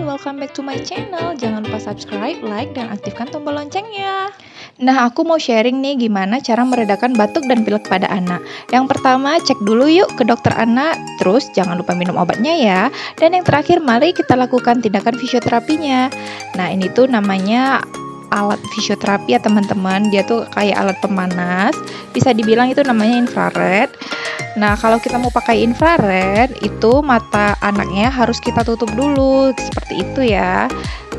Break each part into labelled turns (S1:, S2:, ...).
S1: welcome back to my channel. Jangan lupa subscribe, like, dan aktifkan tombol loncengnya. Nah, aku mau sharing nih gimana cara meredakan batuk dan pilek pada anak. Yang pertama, cek dulu yuk ke dokter anak, terus jangan lupa minum obatnya ya. Dan yang terakhir, mari kita lakukan tindakan fisioterapinya. Nah, ini tuh namanya alat fisioterapi ya teman-teman. Dia tuh kayak alat pemanas, bisa dibilang itu namanya infrared. Nah, kalau kita mau pakai infrared, itu mata anaknya harus kita tutup dulu, seperti itu ya.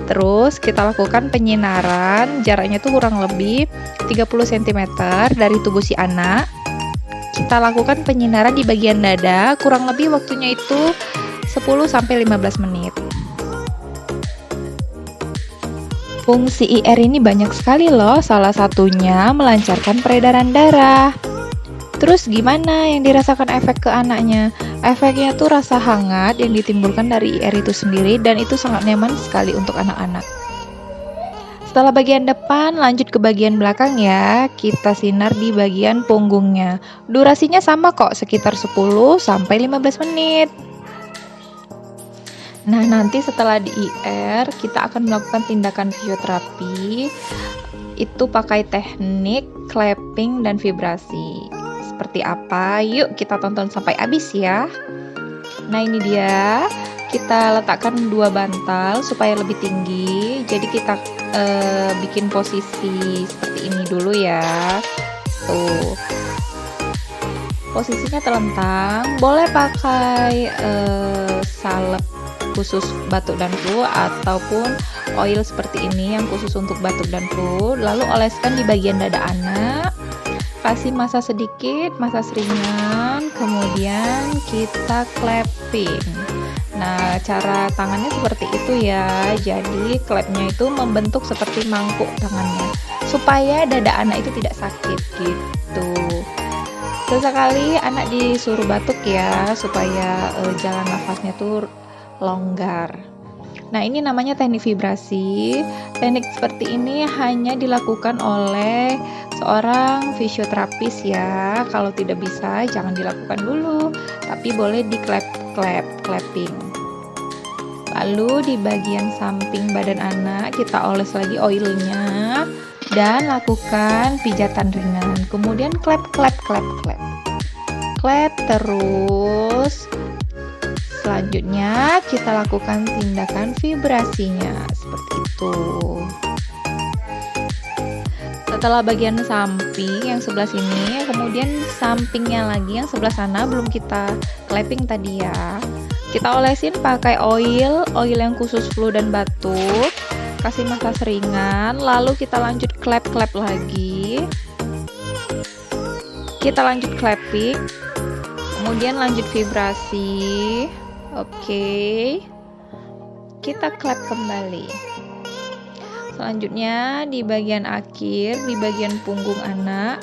S1: Terus kita lakukan penyinaran, jaraknya tuh kurang lebih 30 cm dari tubuh si anak. Kita lakukan penyinaran di bagian dada, kurang lebih waktunya itu 10-15 menit. Fungsi IR ini banyak sekali loh, salah satunya melancarkan peredaran darah. Terus gimana yang dirasakan efek ke anaknya? Efeknya tuh rasa hangat yang ditimbulkan dari IR itu sendiri dan itu sangat nyaman sekali untuk anak-anak. Setelah bagian depan, lanjut ke bagian belakang ya. Kita sinar di bagian punggungnya. Durasinya sama kok, sekitar 10-15 menit. Nah, nanti setelah di IR, kita akan melakukan tindakan fisioterapi. Itu pakai teknik clapping dan vibrasi. Seperti apa? Yuk kita tonton sampai habis ya. Nah, ini dia. Kita letakkan 2 bantal supaya lebih tinggi. Jadi kita bikin posisi seperti ini dulu ya. Tuh. Posisinya telentang. Boleh pakai salep khusus batuk dan flu ataupun oil seperti ini yang khusus untuk batuk dan flu. Lalu oleskan di bagian dada anak. Kasih masas sedikit, masas ringan, kemudian kita clapping. Nah, cara tangannya seperti itu ya. Jadi clapnya itu membentuk seperti mangkuk tangannya, supaya dada anak itu tidak sakit gitu. Sesekali anak disuruh batuk ya, supaya jalan nafasnya tuh longgar. Nah, ini namanya teknik vibrasi. Teknik seperti ini hanya dilakukan oleh seorang fisioterapis ya. Kalau tidak bisa, jangan dilakukan dulu, tapi boleh di clapping. Lalu di bagian samping badan anak, kita oles lagi oilnya dan lakukan pijatan ringan. Kemudian clap terus. Selanjutnya kita lakukan tindakan vibrasinya seperti itu. Setelah bagian samping yang sebelah sini, kemudian sampingnya lagi yang sebelah sana belum kita clapping tadi ya. Kita olesin pakai oil yang khusus flu dan batuk. Kasih masas ringan, lalu kita lanjut clap lagi. Kita lanjut clapping, kemudian lanjut vibrasi. Oke, kita clap kembali. Selanjutnya di bagian akhir, di bagian punggung anak,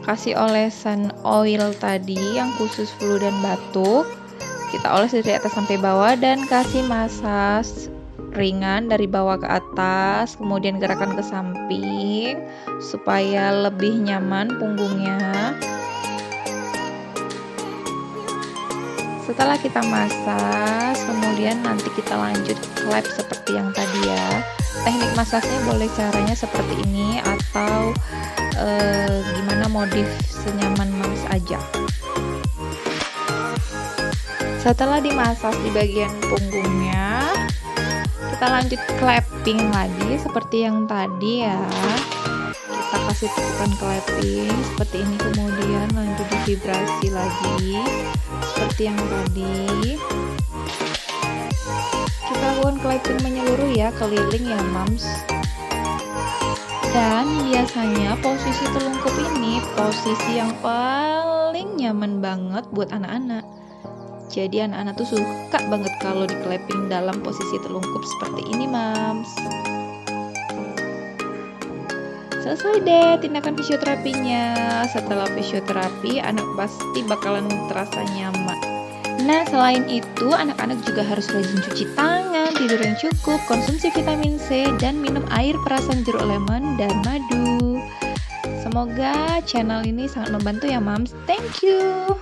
S1: kasih olesan oil tadi yang khusus flu dan batuk. Kita oles dari atas sampai bawah dan kasih masas ringan dari bawah ke atas, kemudian gerakan ke samping supaya lebih nyaman punggungnya. Setelah kita masas, kemudian nanti kita lanjut clap seperti yang tadi ya. Teknik masasnya boleh caranya seperti ini atau gimana modif senyaman moms aja. Setelah dimasas di bagian punggungnya, kita lanjut clapping lagi seperti yang tadi ya. Kita kasih tepukan clapping seperti ini, kemudian lanjut di vibrasi lagi seperti yang tadi. Kita lakukan clapping menyeluruh ya, keliling ya moms. Dan biasanya posisi telungkup ini posisi yang paling nyaman banget buat anak-anak. Jadi anak-anak tuh suka banget kalau di clapping dalam posisi telungkup seperti ini moms. Selesai deh tindakan fisioterapinya. Setelah fisioterapi, anak pasti bakalan terasa nyaman. Nah, selain itu, anak-anak juga harus rajin cuci tangan, tidur yang cukup, konsumsi vitamin C, dan minum air perasan jeruk lemon dan madu. Semoga channel ini sangat membantu ya, moms. Thank you.